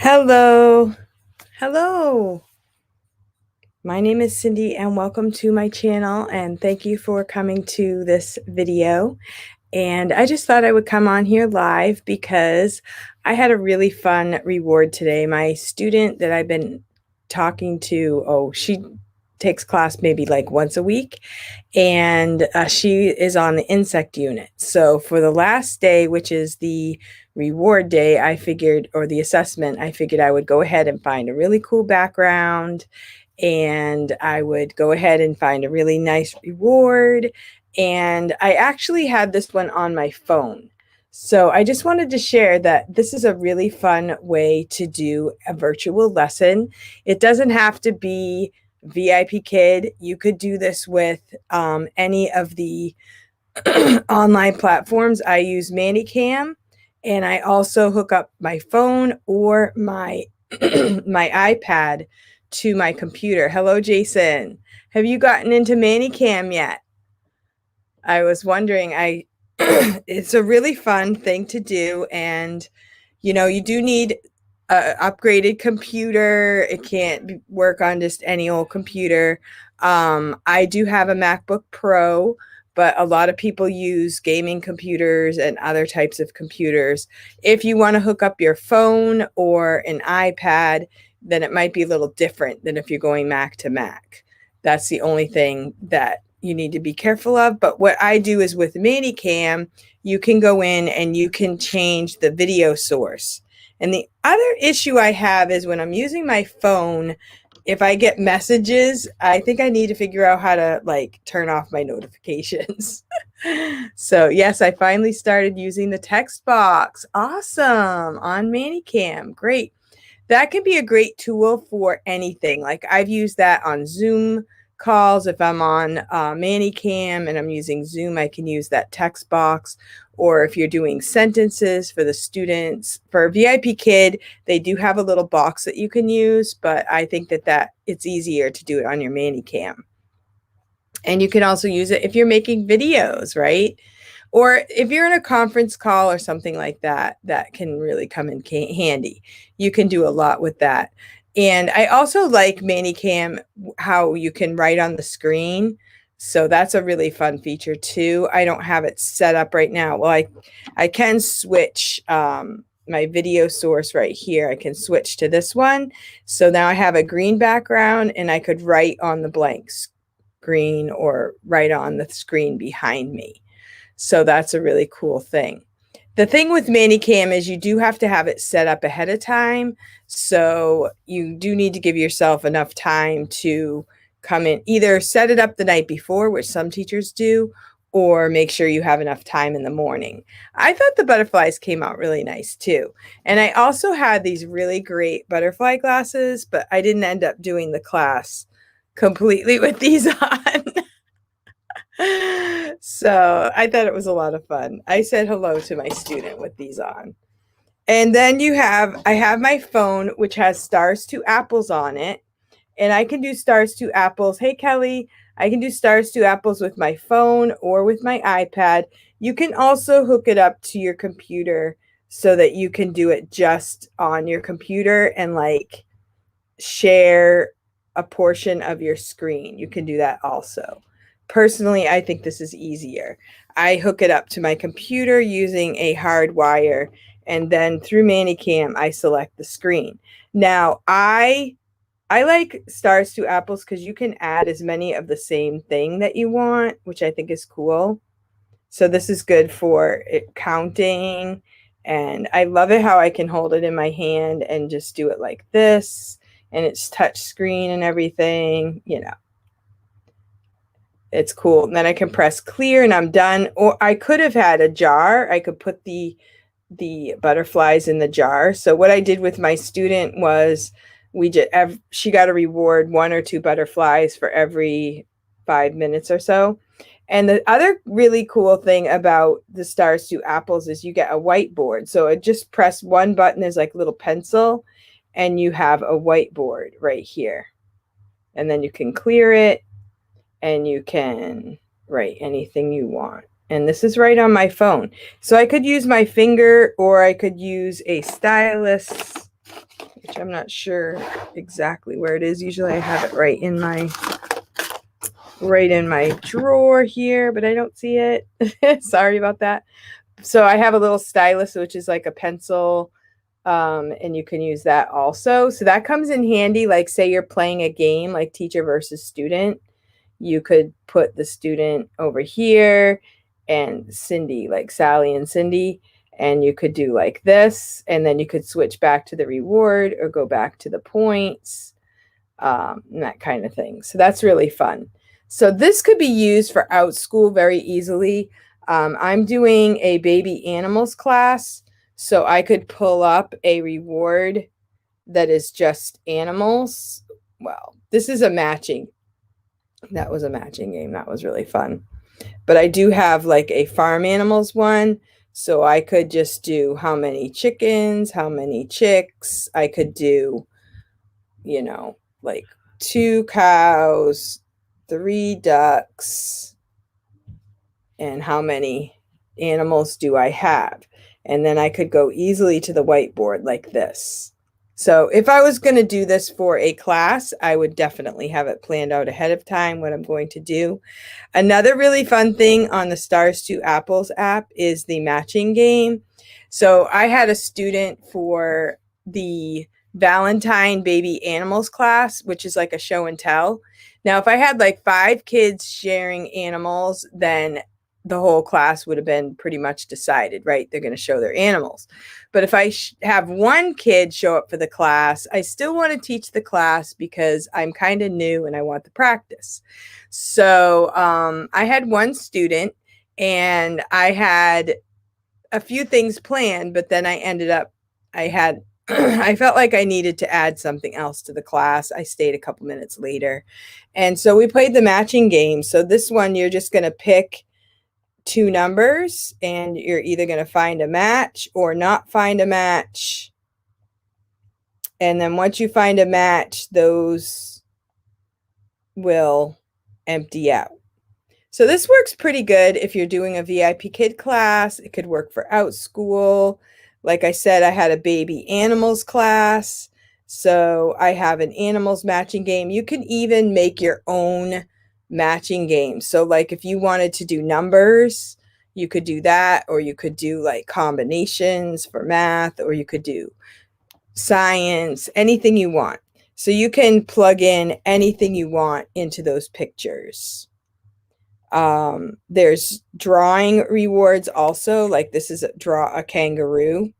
Hello. Hello. My name is Cindy and welcome to my channel and thank you for coming to this video. And I just thought I would come on here live because I had a really fun reward today. My student that I've been talking to, she takes class maybe like once a week, and she is on the insect unit. So for the last day, which is the reward day, I figured, or the assessment, I figured I would go ahead and find a really cool background, and I would go ahead and find a really nice reward. And I actually had this one on my phone. So I just wanted to share that this is a really fun way to do a virtual lesson. It doesn't have to be VIP Kid. You could do this with any of the online platforms. I use ManyCam, and I also hook up my phone or my my iPad to my computer. Hello, Jason. Have you gotten into ManyCam yet? I was wondering. It's a really fun thing to do, and you do need a upgraded computer. It can't work on just any old computer. I do have a MacBook Pro, but a lot of people use gaming computers and other types of computers. If you want to hook up your phone or an iPad, then it might be a little different than if you're going Mac to Mac. That's the only thing that you need to be careful of. But what I do is with ManyCam, you can go in and you can change the video source. And the other issue I have is when I'm using my phone, if I get messages, I think I need to figure out how to turn off my notifications. So yes, I finally started using the text box. Awesome. On ManyCam. Great. That can be a great tool for anything. Like I've used that on Zoom calls. If I'm on ManyCam and I'm using Zoom, I can use that text box. Or if you're doing sentences for the students, for VIP Kid, they do have a little box that you can use, but I think that it's easier to do it on your ManyCam. And you can also use it if you're making videos, right? Or if you're in a conference call or something like that, that can really come in handy. You can do a lot with that. And I also like ManyCam, how you can write on the screen. So that's a really fun feature too. I don't have it set up right now. Well, I can switch my video source right here. I can switch to this one. So now I have a green background and I could write on the blank screen or write on the screen behind me. So that's a really cool thing. The thing with ManyCam is you do have to have it set up ahead of time. So you do need to give yourself enough time to come in, either set it up the night before, which some teachers do, or make sure you have enough time in the morning. I thought the butterflies came out really nice too. And I also had these really great butterfly glasses, but I didn't end up doing the class completely with these on. So I thought it was a lot of fun. I said hello to my student with these on. And then I have my phone, which has stars to apples on it. And I can do stars to apples. Hey, Kelly, I can do stars to apples with my phone or with my iPad. You can also hook it up to your computer so that you can do it just on your computer and share a portion of your screen. You can do that also. Personally, I think this is easier. I hook it up to my computer using a hard wire, and then through ManyCam, I select the screen. Now, I like stars to apples because you can add as many of the same thing that you want, which I think is cool. So this is good for counting, and I love it how I can hold it in my hand and just do it like this, and it's touch screen and everything, It's cool. And then I can press clear and I'm done. Or I could have had a jar. I could put the butterflies in the jar. So what I did with my student was she got a reward 1 or 2 butterflies for every 5 minutes or so. And the other really cool thing about the stars to apples is you get a whiteboard. So it just press one button, there's like a little pencil, and you have a whiteboard right here. And then you can clear it and you can write anything you want. And this is right on my phone. So I could use my finger or I could use a stylus which I'm not sure exactly where it is. Usually I have it right in my drawer here, but I don't see it. Sorry about that. So I have a little stylus, which is like a pencil, and you can use that also. So that comes in handy, like say you're playing a game like teacher versus student. You could put the student over here and Cindy, like Sally and Cindy, and you could do like this, and then you could switch back to the reward or go back to the points, and that kind of thing. So that's really fun. So this could be used for OutSchool very easily. I'm doing a baby animals class, so I could pull up a reward that is just animals. Well, this is a matching. That was a matching game. That was really fun. But I do have like a farm animals one. So I could just do how many chickens, how many chicks. I could do, like 2 cows, 3 ducks, and how many animals do I have? And then I could go easily to the whiteboard like this. So if I was going to do this for a class, I would definitely have it planned out ahead of time what I'm going to do. Another really fun thing on the Stars to Apples app is the matching game. So I had a student for the Valentine baby animals class, which is like a show and tell. Now, if I had like 5 kids sharing animals, then the whole class would have been pretty much decided, right? They're going to show their animals. But if I have 1 kid show up for the class, I still want to teach the class because I'm kind of new and I want the practice. So I had 1 student and I had a few things planned, but then I I felt like I needed to add something else to the class. I stayed a couple minutes later. And so we played the matching game. So this one, you're just going to pick 2 numbers and you're either going to find a match or not find a match. And then once you find a match, those will empty out. So this works pretty good if you're doing a VIP kid class. It could work for OutSchool. Like I said, I had a baby animals class. So I have an animals matching game. You can even make your own matching game. So like if you wanted to do numbers, you could do that, or you could do like combinations for math, or you could do science, anything you want. So you can plug in anything you want into those pictures. There's drawing rewards also, like this is draw a kangaroo.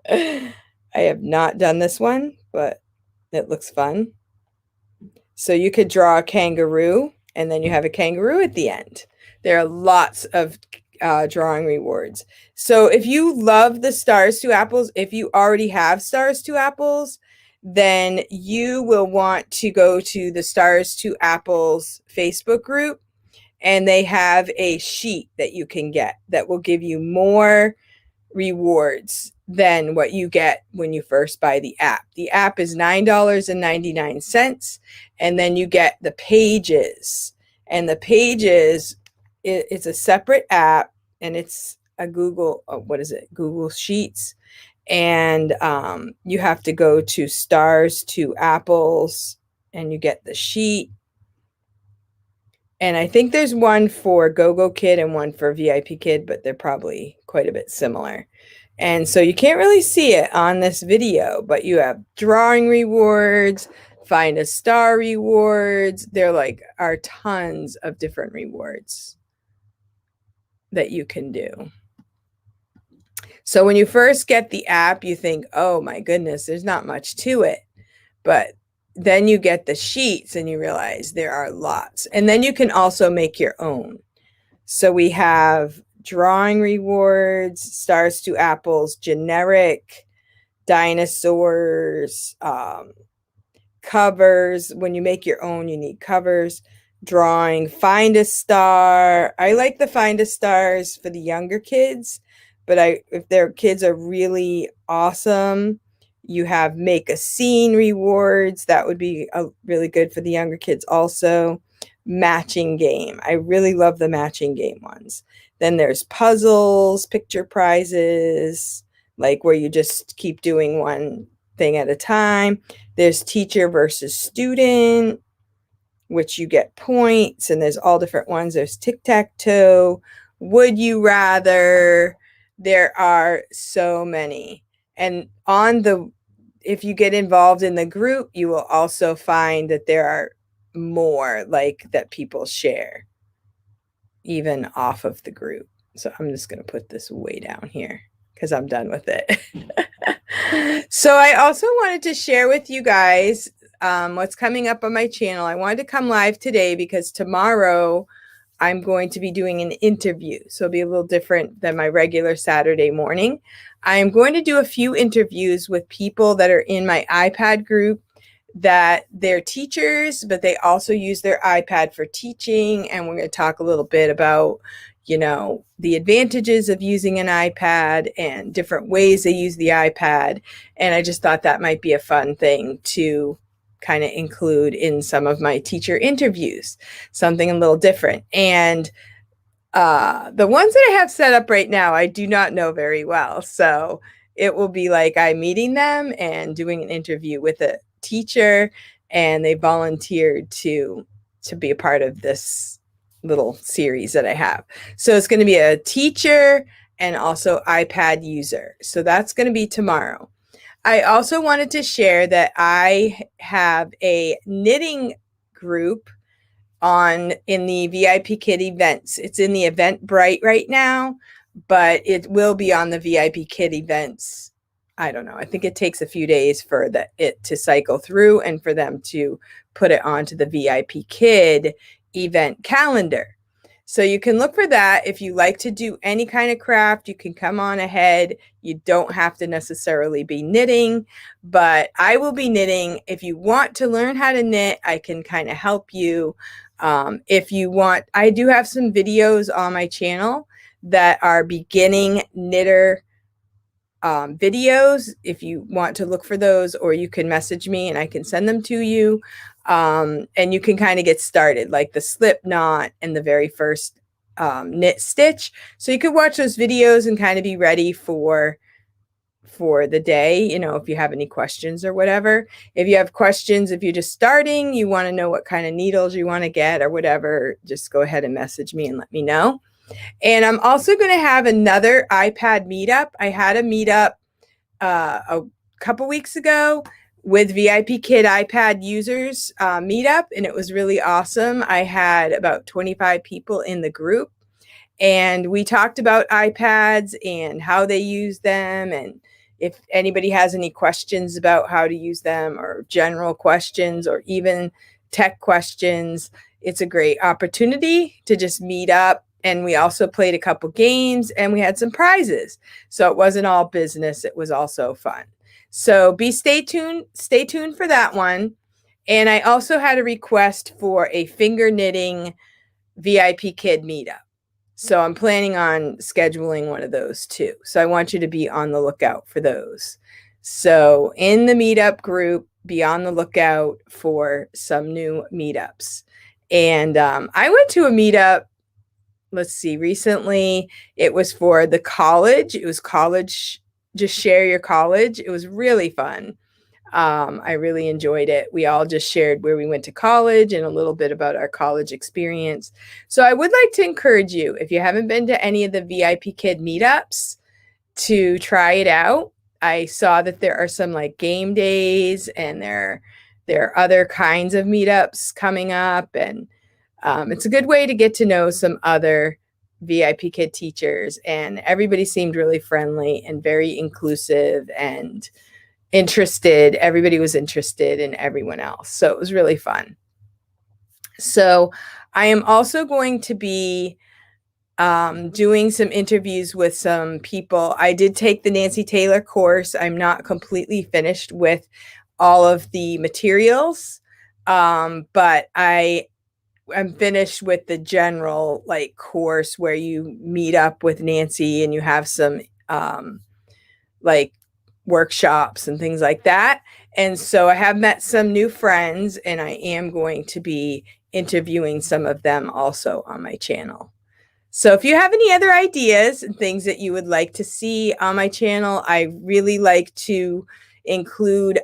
I have not done this one, but it looks fun. So you could draw a kangaroo and then you have a kangaroo at the end. There are lots of drawing rewards. So if you love the Stars to Apples, if you already have Stars to Apples, then you will want to go to the Stars to Apples Facebook group, and they have a sheet that you can get that will give you more rewards than what you get when you first buy the app. The app is $9.99, and then you get the pages. And the pages, it's a separate app, and it's a Google, Google Sheets. And you have to go to Stars to Apples, and you get the sheet. And I think there's one for GoGo Kid and one for VIP Kid, but they're probably quite a bit similar. And so you can't really see it on this video, but you have drawing rewards, find a star rewards. There are tons of different rewards that you can do. So when you first get the app, you think, oh my goodness, there's not much to it. But then you get the sheets and you realize there are lots. And then you can also make your own. So we have drawing rewards, Stars to Apples, generic, dinosaurs, covers. When you make your own, you need covers, drawing, find a star. I like the find a stars for the younger kids, but if their kids are really awesome, you have make a scene rewards. That would be really good for the younger kids also. Matching game. I really love the matching game ones. Then there's puzzles, picture prizes, like where you just keep doing one thing at a time. There's teacher versus student, which you get points, and there's all different ones. There's tic-tac-toe, would you rather. There are so many. And if you get involved in the group, you will also find that there are more like that people share even off of the group. So I'm just going to put this way down here because I'm done with it. So I also wanted to share with you guys what's coming up on my channel. I wanted to come live today because tomorrow I'm going to be doing an interview. So it'll be a little different than my regular Saturday morning. I'm going to do a few interviews with people that are in my iPad group that they're teachers, but they also use their iPad for teaching. And we're going to talk a little bit about, you know, the advantages of using an iPad and different ways they use the iPad. And I just thought that might be a fun thing to kind of include in some of my teacher interviews, something a little different. And the ones that I have set up right now, I do not know very well. So it will be like I'm meeting them and doing an interview with a teacher, and they volunteered to be a part of this little series that I have. So it's going to be a teacher and also iPad user. So that's going to be tomorrow. I also wanted to share that I have a knitting group in the VIP Kid events. It's in the Eventbrite right now, but it will be on the VIP Kid events. I don't know. I think it takes a few days for it to cycle through and for them to put it onto the VIP Kid event calendar. So you can look for that. If you like to do any kind of craft, you can come on ahead. You don't have to necessarily be knitting, but I will be knitting. If you want to learn how to knit, I can kind of help you. If you want, I do have some videos on my channel that are beginning knitter videos. If you want to look for those, or you can message me and I can send them to you. And you can kind of get started, like the slip knot and the very first knit stitch. So you could watch those videos and kind of be ready for the day, you know, if you have any questions or whatever. If you have questions, if you're just starting, you want to know what kind of needles you want to get or whatever, just go ahead and message me and let me know. And I'm also going to have another iPad meetup. I had a meetup a couple weeks ago with VIP Kid iPad users meetup, and it was really awesome. I had about 25 people in the group, and we talked about iPads and how they use them, and if anybody has any questions about how to use them, or general questions, or even tech questions, it's a great opportunity to just meet up. And we also played a couple games and we had some prizes. So it wasn't all business. It was also fun. So stay tuned for that one. And I also had a request for a finger knitting VIP Kid meetup. So I'm planning on scheduling one of those too. So I want you to be on the lookout for those. So in the meetup group, be on the lookout for some new meetups. And I went to a meetup, let's see, recently. It was for the college. It was college, just share your college. It was really fun. I really enjoyed it. We all just shared where we went to college and a little bit about our college experience. So I would like to encourage you, if you haven't been to any of the VIP Kid meetups, to try it out. I saw that there are some like game days, and there are other kinds of meetups coming up, and it's a good way to get to know some other VIP Kid teachers, and everybody seemed really friendly and very inclusive and interested. Everybody was interested in everyone else. So it was really fun. So I am also going to be doing some interviews with some people. I did take the Nancy Taylor course. I'm not completely finished with all of the materials, but I'm finished with the general like course where you meet up with Nancy and you have some like workshops and things like that. And so I have met some new friends, and I am going to be interviewing some of them also on my channel. So if you have any other ideas and things that you would like to see on my channel, I really like to include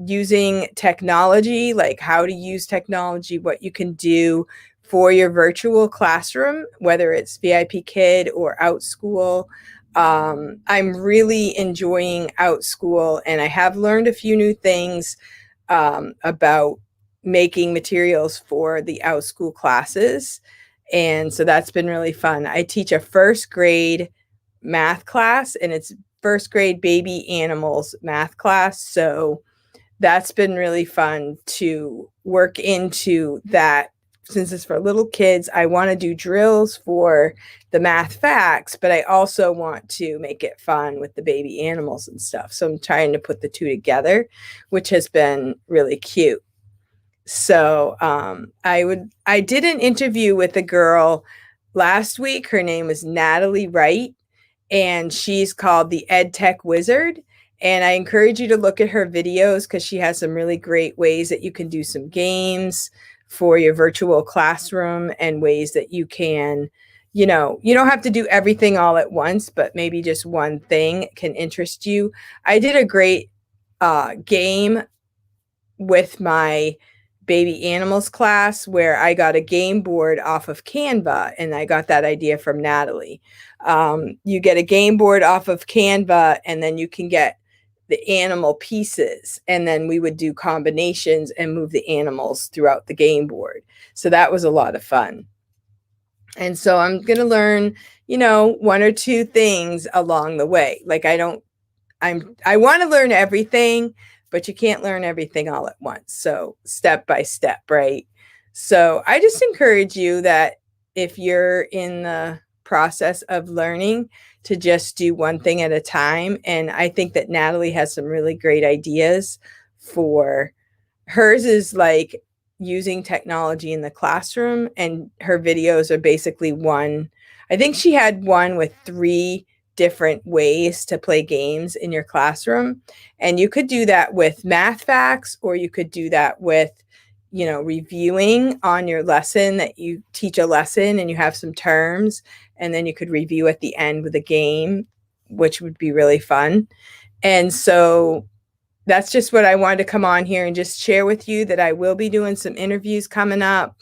using technology, like how to use technology, what you can do for your virtual classroom, whether it's VIP Kid or OutSchool. I'm really enjoying OutSchool, and I have learned a few new things about making materials for the OutSchool classes. And so that's been really fun. I teach a first grade math class, and it's first grade baby animals math class. So that's been really fun to work into that. Since it's for little kids, I want to do drills for the math facts, but I also want to make it fun with the baby animals and stuff. So I'm trying to put the two together, which has been really cute. So I did an interview with a girl last week. Her name was Natalie Wright, and she's called the EdTech Wizard. And I encourage you to look at her videos because she has some really great ways that you can do some games for your virtual classroom, and ways that you can, you don't have to do everything all at once, but maybe just one thing can interest you. I did a great game with my baby animals class where I got a game board off of Canva, and I got that idea from Natalie. You get a game board off of Canva, and then you can get the animal pieces, and then we would do combinations and move the animals throughout the game board. So that was a lot of fun. And so I'm going to learn, one or two things along the way. Like I want to learn everything, but you can't learn everything all at once. So step by step, right? So I just encourage you that if you're in the process of learning, to just do one thing at a time. And I think that Natalie has some really great ideas for hers is like using technology in the classroom, and her videos are basically one. I think she had one with 3 different ways to play games in your classroom. And you could do that with math facts, or you could do that with, reviewing on your lesson, that you teach a lesson and you have some terms, and then you could review at the end with a game, which would be really fun. And so that's just what I wanted to come on here and just share with you, that I will be doing some interviews coming up.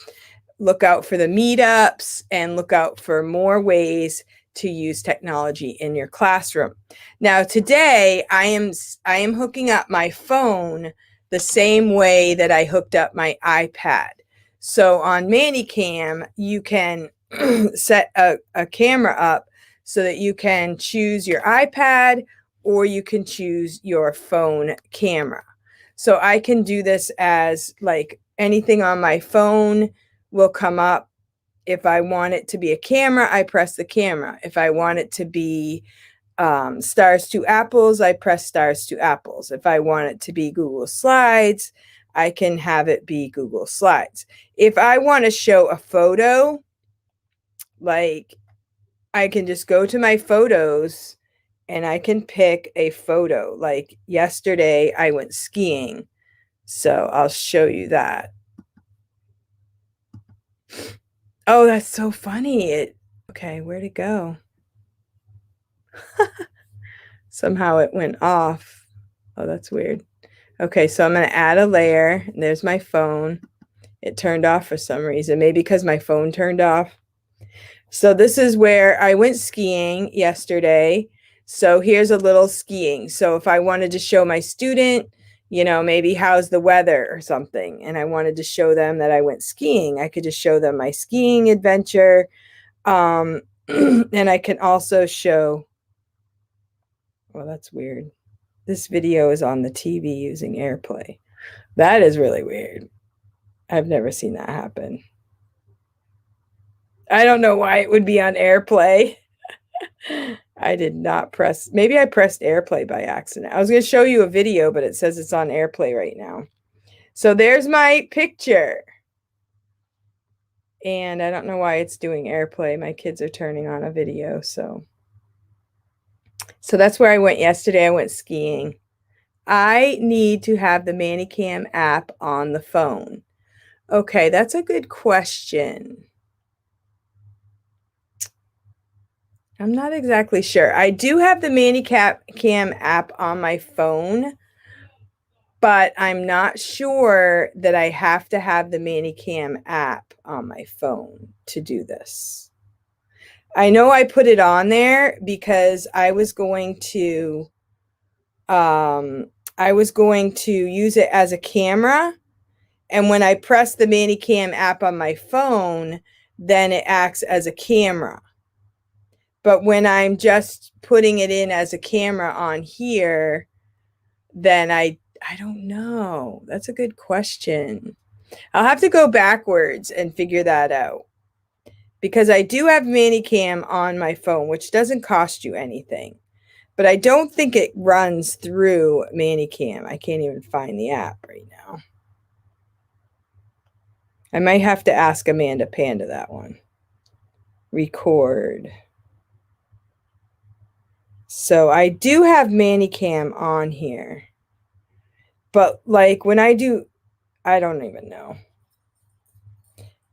Look out for the meetups, and look out for more ways to use technology in your classroom. Now, today I am hooking up my phone the same way that I hooked up my iPad. So on ManyCam, you can set a camera up so that you can choose your iPad, or you can choose your phone camera. So I can do this as like anything on my phone will come up. If I want it to be a camera, I press the camera. If I want it to be stars to apples, I press stars to apples. If I want it to be Google Slides, I can have it be Google Slides. If I want to show a photo, like I can just go to my photos and I can pick a photo. Like yesterday, I went skiing. So I'll show you that. Oh, that's so funny. Okay, where'd it go? Somehow it went off. Oh, that's weird. Okay, so I'm going to add a layer. And there's my phone. It turned off for some reason, maybe because my phone turned off. So this is where I went skiing yesterday. So here's a little skiing. So if I wanted to show my student, maybe how's the weather or something, and I wanted to show them that I went skiing, I could just show them my skiing adventure. And I can also show, well, that's weird. This video is on the TV using AirPlay. That is really weird. I've never seen that happen. I don't know why it would be on AirPlay. I did not press, maybe I pressed AirPlay by accident. I was going to show you a video, but it says it's on AirPlay right now. So there's my picture. And I don't know why it's doing AirPlay. My kids are turning on a video, so that's where I went yesterday. I went skiing. I need to have the ManyCam app on the phone. Okay, that's a good question. I'm not exactly sure. I do have the ManyCam app on my phone, but I'm not sure that I have to have the ManyCam app on my phone to do this. I know I put it on there because I was going to use it as a camera, and when I press the ManyCam app on my phone, then it acts as a camera. But when I'm just putting it in as a camera on here, then I don't know. That's a good question. I'll have to go backwards and figure that out. Because I do have ManyCam on my phone, which doesn't cost you anything. But I don't think it runs through ManyCam. I can't even find the app right now. I might have to ask Amanda Panda that one. Record. So I do have ManyCam on here. But like when I do, I don't even know.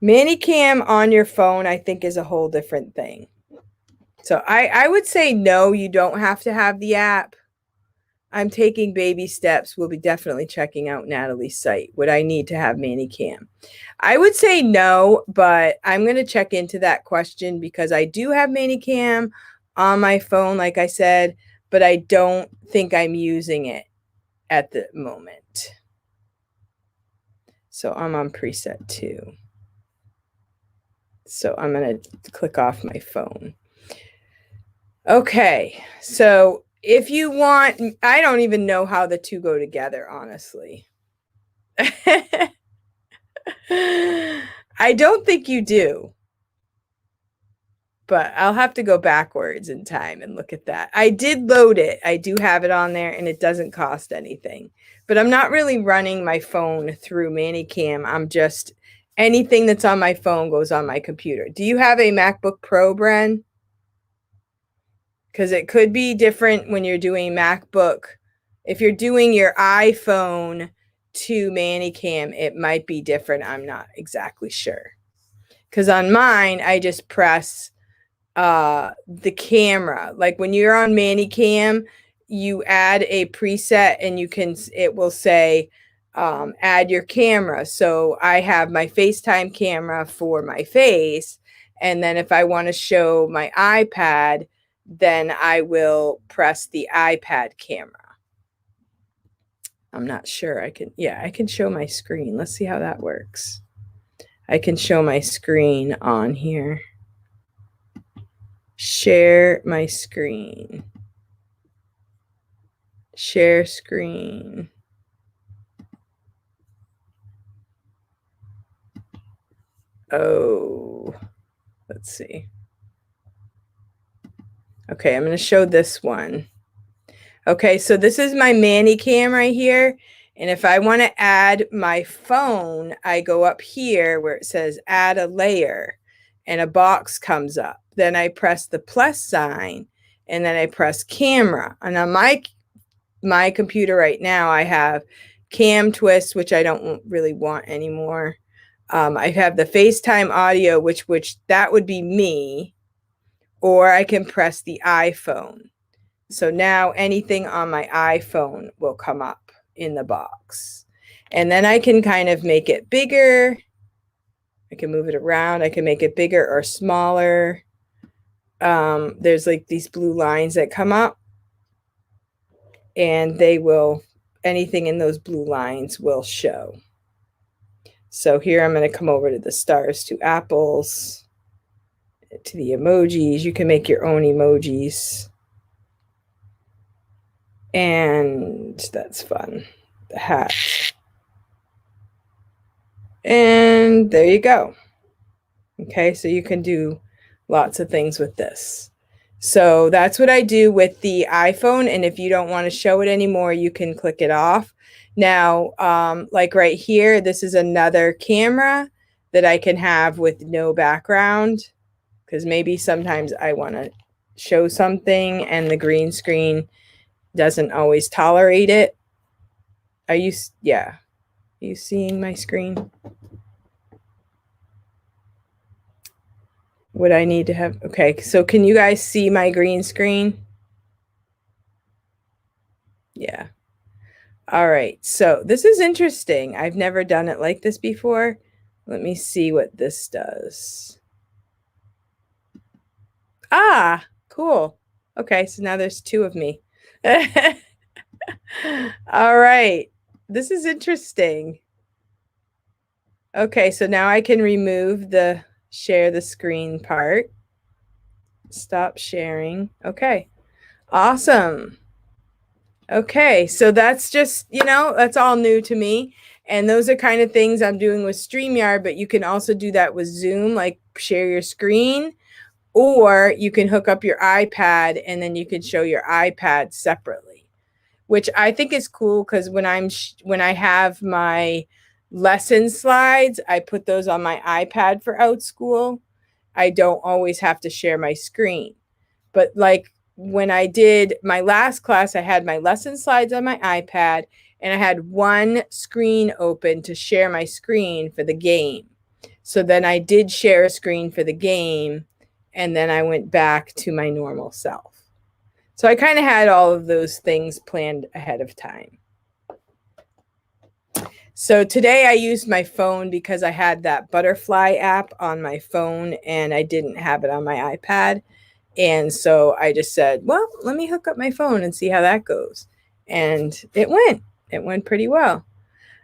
ManyCam on your phone, I think, is a whole different thing. So I would say no, you don't have to have the app. I'm taking baby steps. We'll be definitely checking out Natalie's site. Would I need to have ManyCam? I would say no, but I'm going to check into that question because I do have ManyCam on my phone, like I said, but I don't think I'm using it at the moment. So I'm on preset 2. So I'm going to click off my phone. Okay, so if you want, I don't even know how the two go together, honestly. I don't think you do. But I'll have to go backwards in time and look at that. I did load it. I do have it on there, and it doesn't cost anything. But I'm not really running my phone through ManyCam. I'm just, anything that's on my phone goes on my computer. Do you have a MacBook Pro, Bren? Because it could be different when you're doing MacBook. If you're doing your iPhone to ManyCam, it might be different. I'm not exactly sure. Because on mine, I just press the camera. Like when you're on ManyCam, you add a preset and it will say add your camera. So I have my FaceTime camera for my face, and then if I want to show my iPad, then I will press the iPad camera. I'm not sure. I can show my screen. Let's see how that works. I can show my screen on here. Share my screen. Share screen. Oh, let's see. Okay, I'm going to show this one. Okay, so this is my ManyCam right here. And if I want to add my phone, I go up here where it says add a layer and a box comes up. Then I press the plus sign and then I press camera. And on my computer right now, I have Cam Twist, which I don't really want anymore. I have the FaceTime audio, which that would be me, or I can press the iPhone. So now anything on my iPhone will come up in the box. And then I can kind of make it bigger. I can move it around. I can make it bigger or smaller. There's like these blue lines that come up, and anything in those blue lines will show. So here I'm going to come over to the stars to apples, to the emojis. You can make your own emojis. And that's fun. The hat. And there you go. Okay, so you can do lots of things with this. So that's what I do with the iPhone. And if you don't want to show it anymore, you can click it off. Now, like right here, this is another camera that I can have with no background, because maybe sometimes I want to show something and the green screen doesn't always tolerate it. Are you seeing my screen? Would I need to have, okay, so can you guys see my green screen? Yeah. All right, so this is interesting. I've never done it like this before. Let me see what this does. Ah, cool. Okay, so now there's two of me. All right, this is interesting. Okay, so now I can remove the share the screen part. Stop sharing. Okay, awesome. Okay, so that's just, that's all new to me. And those are kind of things I'm doing with StreamYard, but you can also do that with Zoom, like share your screen, or you can hook up your iPad and then you can show your iPad separately, which I think is cool because when I have my lesson slides, I put those on my iPad for Outschool. I don't always have to share my screen. But like when I did my last class, I had my lesson slides on my iPad and I had one screen open to share my screen for the game. So then I did share a screen for the game and then I went back to my normal self. So I kind of had all of those things planned ahead of time. So today I used my phone because I had that Butterfly app on my phone and I didn't have it on my iPad. And so I just said, well, let me hook up my phone and see how that goes. And it went pretty well.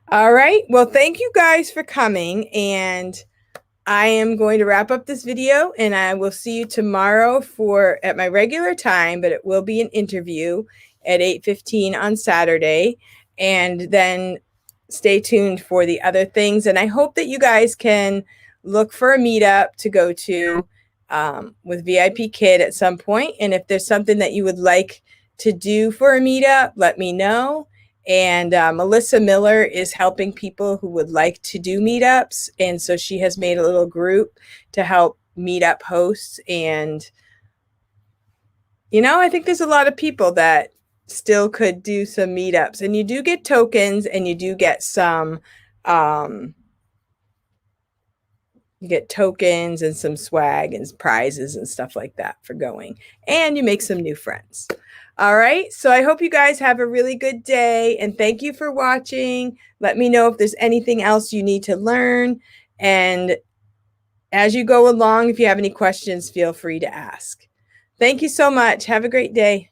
All right. Well, thank you guys for coming. And I am going to wrap up this video and I will see you tomorrow at my regular time, but it will be an interview at 8:15 on Saturday. And then stay tuned for the other things. And I hope that you guys can look for a meetup to go to with VIP Kid at some point. And if there's something that you would like to do for a meetup, let me know. And Melissa Miller is helping people who would like to do meetups. And so she has made a little group to help meetup hosts. And, I think there's a lot of people that still could do some meetups. And you do get tokens and you do get some, you get tokens and some swag and prizes and stuff like that for going. And you make some new friends. All right. So I hope you guys have a really good day and thank you for watching. Let me know if there's anything else you need to learn. And as you go along, if you have any questions, feel free to ask. Thank you so much. Have a great day.